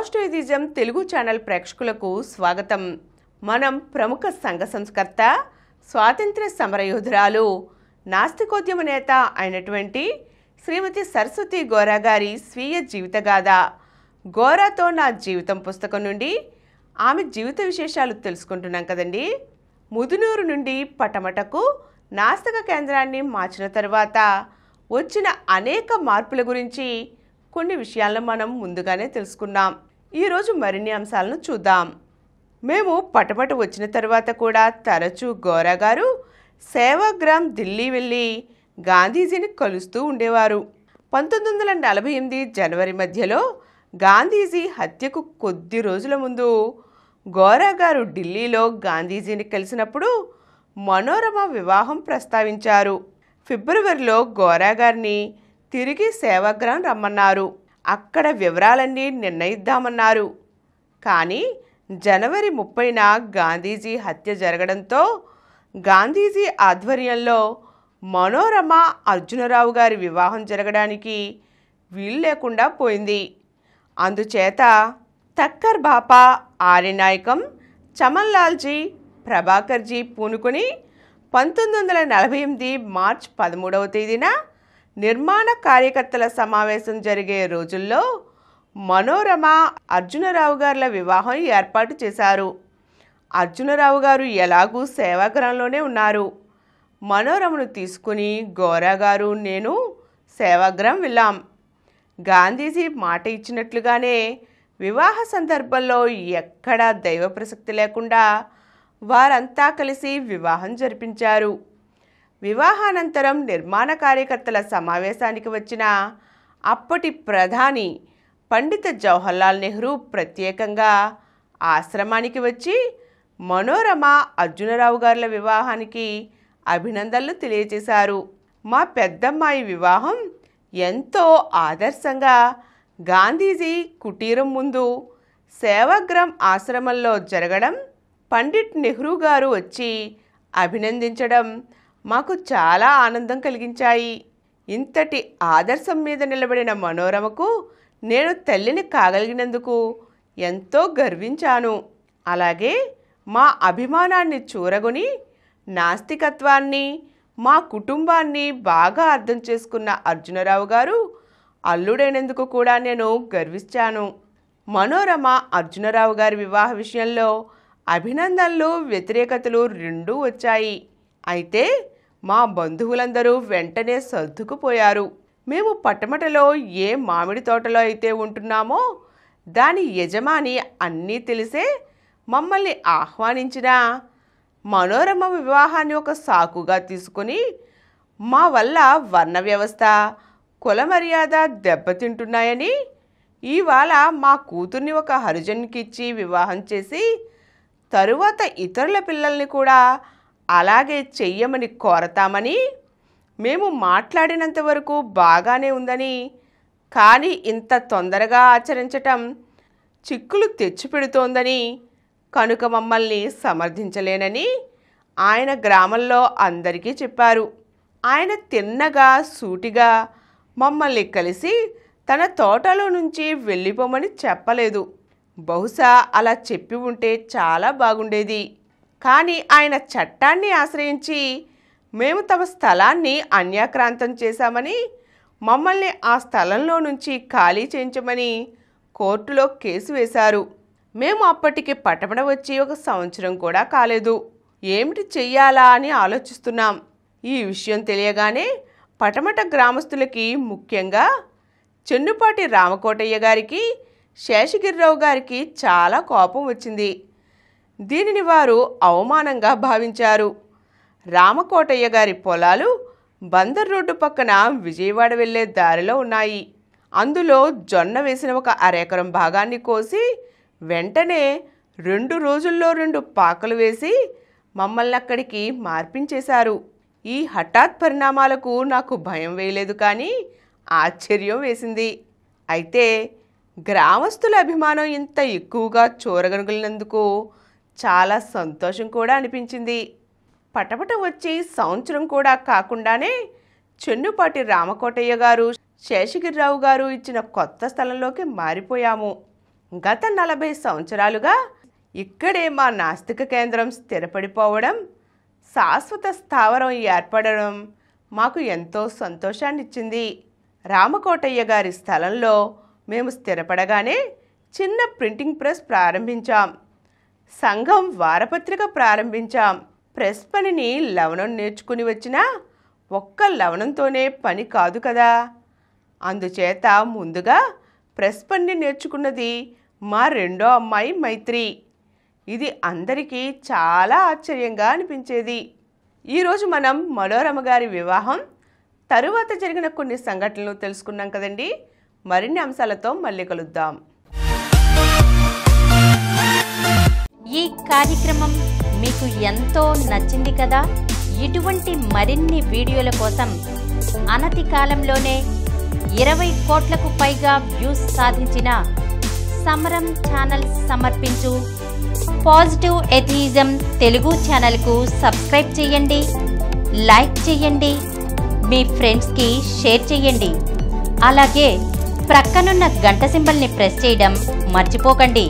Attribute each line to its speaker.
Speaker 1: Positivism Telugu channel ప్రేక్షకులకు స్వాగతం. మనం ప్రముఖ సంఘ సంస్కర్త, స్వాతంత్ర్య సమరయోధురాలు, నాస్తికోద్యమ నేత అయినటువంటి శ్రీమతి సరస్వతి గోరా గారి స్వీయ జీవితగాథ గోరాతో నా జీవితం పుస్తకం నుండి ఆమె జీవిత విశేషాలు తెలుసుకుంటున్నాం కదండి. ముదునూరు నుండి పటమటకు నాస్తిక కేంద్రాన్ని మార్చిన తర్వాత వచ్చిన అనేక మార్పుల గురించి కొన్ని విషయాలను మనం ముందుగానే తెలుసుకున్నాం. ఈరోజు మరిన్ని అంశాలను చూద్దాం. మేము పటమట వచ్చిన తర్వాత కూడా తరచూ గోరా గారు సేవాగ్రామ్ ఢిల్లీ వెళ్ళి గాంధీజీని కలుస్తూ ఉండేవారు. 1948 జనవరి మధ్యలో గాంధీజీ హత్యకు కొద్ది రోజుల ముందు గోరా గారు ఢిల్లీలో గాంధీజీని కలిసినప్పుడు మనోరమ వివాహం ప్రస్తావించారు. ఫిబ్రవరిలో గోరా గారిని తిరిగి సేవాగ్రామ్ రమ్మన్నారు. అక్కడ వివరాలన్నీ నిర్ణయిద్దామన్నారు. కానీ జనవరి 30న గాంధీజీ హత్య జరగడంతో గాంధీజీ ఆధ్వర్యంలో మనోరమ అర్జునరావు గారి వివాహం జరగడానికి వీలు లేకుండా పోయింది. అందుచేత తక్కర్ బాపా, ఆర్యనాయకం, చమన్లాల్జీ, ప్రభాకర్జీ పూనుకొని 1948 మార్చి 13వ తేదీన నిర్మాణ కార్యకర్తల సమావేశం జరిగే రోజుల్లో మనోరమ అర్జునరావు గారుల వివాహం ఏర్పాటు చేశారు. అర్జునరావు గారు ఎలాగూ సేవాగ్రాంలోనే ఉన్నారు. మనోరమను తీసుకుని గోరా గారు నేను సేవాగ్రాం వెళ్ళాం. గాంధీజీ మాట ఇచ్చినట్లుగానే వివాహ సందర్భంలో ఎక్కడా దైవ ప్రసక్తి లేకుండా వారంతా కలిసి వివాహం జరిపించారు. వివాహానంతరం నిర్మాణ కార్యకర్తల సమావేశానికి వచ్చిన అప్పటి ప్రధాని పండిత జవహర్లాల్ నెహ్రూ ప్రత్యేకంగా ఆశ్రమానికి వచ్చి మనోరమ అర్జునరావు గారుల వివాహానికి అభినందనలు తెలియజేశారు. మా పెద్దమ్మాయి వివాహం ఎంతో ఆదర్శంగా గాంధీజీ కుటీరం ముందు సేవాగ్రామ్ ఆశ్రమంలో జరగడం, పండిట్ నెహ్రూ గారు వచ్చి అభినందించడం మాకు చాలా ఆనందం కలిగించాయి. ఇంతటి ఆదర్శం మీద నిలబడిన మనోరమకు నేను తల్లిని కాగలిగినందుకు ఎంతో గర్వించాను. అలాగే మా అభిమానాన్ని చూరగొని నాస్తికత్వాన్ని, మా కుటుంబాన్ని బాగా అర్థం చేసుకున్న అర్జునరావు గారు అల్లుడైనందుకు కూడా నేను గర్వించాను. మనోరమ అర్జునరావు గారి వివాహ విషయంలో అభినందనలు, వ్యతిరేకతలు రెండూ వచ్చాయి. అయితే మా బంధువులందరూ వెంటనే సర్దుకుపోయారు. మేము పటమటలో ఏ మామిడి తోటలో అయితే ఉంటున్నామో దాని యజమాని అన్నీ తెలిసే మమ్మల్ని ఆహ్వానించినా మనోరమ వివాహాన్ని ఒక సాకుగా తీసుకుని మా వల్ల వర్ణ వ్యవస్థ, కుల మర్యాద దెబ్బతింటున్నాయని ఇవాళ మా కూతుర్ని ఒక హరిజన్కి ఇచ్చి వివాహం చేసి తరువాత ఇతరుల పిల్లల్ని కూడా అలాగే చెయ్యమని కోరతామని, మేము మాట్లాడినంత వరకు బాగానే ఉందని, కానీ ఇంత తొందరగా ఆచరించటం చిక్కులు తెచ్చిపెడుతోందని, కనుక మమ్మల్ని సమర్థించలేనని ఆయన గ్రామంలో అందరికీ చెప్పారు. ఆయన తిన్నగా సూటిగా మమ్మల్ని కలిసి తన తోటలో నుంచి వెళ్ళిపోమని చెప్పలేదు. బహుశా అలా చెప్పి ఉంటే చాలా బాగుండేది. కానీ ఆయన చట్టాన్ని ఆశ్రయించి మేము తమ స్థలాన్ని అన్యాక్రాంతం చేశామని, మమ్మల్ని ఆ స్థలంలో నుంచి ఖాళీ చేయించమని కోర్టులో కేసు వేశారు. మేము అప్పటికి పటమట వచ్చి 1 సంవత్సరం కూడా కాలేదు. ఏమిటి చెయ్యాలా అని ఆలోచిస్తున్నాం. ఈ విషయం తెలియగానే పటమట గ్రామస్తులకి, ముఖ్యంగా చెన్నుపాటి రామకోటయ్య గారికి, శేషగిరిరావు గారికి చాలా కోపం వచ్చింది. దీనిని వారు అవమానంగా భావించారు. రామకోటయ్య గారి పొలాలు బందర్ రోడ్డు పక్కన విజయవాడ వెళ్లే దారిలో ఉన్నాయి. అందులో జొన్న వేసిన 1 అరెకరం భాగాన్ని కోసి వెంటనే 2 రోజుల్లో 2 పాకలు వేసి మమ్మల్ని అక్కడికి మార్పించేశారు. ఈ హఠాత్ పరిణామాలకు నాకు భయం వేయలేదు, కానీ ఆశ్చర్యం వేసింది. అయితే గ్రామస్తుల అభిమానం ఇంత ఎక్కువగా చూరగలిగినందుకు చాలా సంతోషం కూడా అనిపించింది. పటపట వచ్చి సంవత్సరం కూడా కాకుండానే చెన్నుపాటి రామకోటయ్య గారు, శేషగిరిరావు గారు ఇచ్చిన కొత్త స్థలంలోకి మారిపోయాము. గత 40 సంవత్సరాలుగా ఇక్కడే మా నాస్తిక కేంద్రం స్థిరపడిపోవడం, శాశ్వత స్థావరం ఏర్పడడం మాకు ఎంతో సంతోషాన్నిచ్చింది. రామకోటయ్య గారి స్థలంలో మేము స్థిరపడగానే చిన్న ప్రింటింగ్ ప్రెస్ ప్రారంభించాం. సంఘం వారపత్రిక ప్రారంభించాం. ప్రెస్ పనిని లవణం నేర్చుకుని వచ్చినా ఒక్క లవణంతోనే పని కాదు కదా. అందుచేత ముందుగా ప్రెస్ పని నేర్చుకున్నది మా రెండో అమ్మాయి మైత్రి. ఇది అందరికీ చాలా ఆశ్చర్యంగా అనిపించేది. ఈరోజు మనం మనోరమ గారి వివాహం తరువాత జరిగిన కొన్ని సంఘటనలు తెలుసుకున్నాం కదండి. మరిన్ని అంశాలతో మళ్ళీ కలుద్దాం.
Speaker 2: ఈ కార్యక్రమం మీకు ఎంతో నచ్చింది కదా. ఇటువంటి మరిన్ని వీడియోల కోసం అనతి కాలంలోనే 20 కోట్లకు పైగా వ్యూస్ సాధించిన సమరం ఛానల్ సమర్పించు పాజిటివ్ ఎథియిజం తెలుగు ఛానల్కు సబ్స్క్రైబ్ చేయండి, లైక్ చేయండి, మీ ఫ్రెండ్స్కి షేర్ చేయండి. అలాగే ప్రక్కనున్న గంట సింబల్ని ప్రెస్ చేయడం మర్చిపోకండి.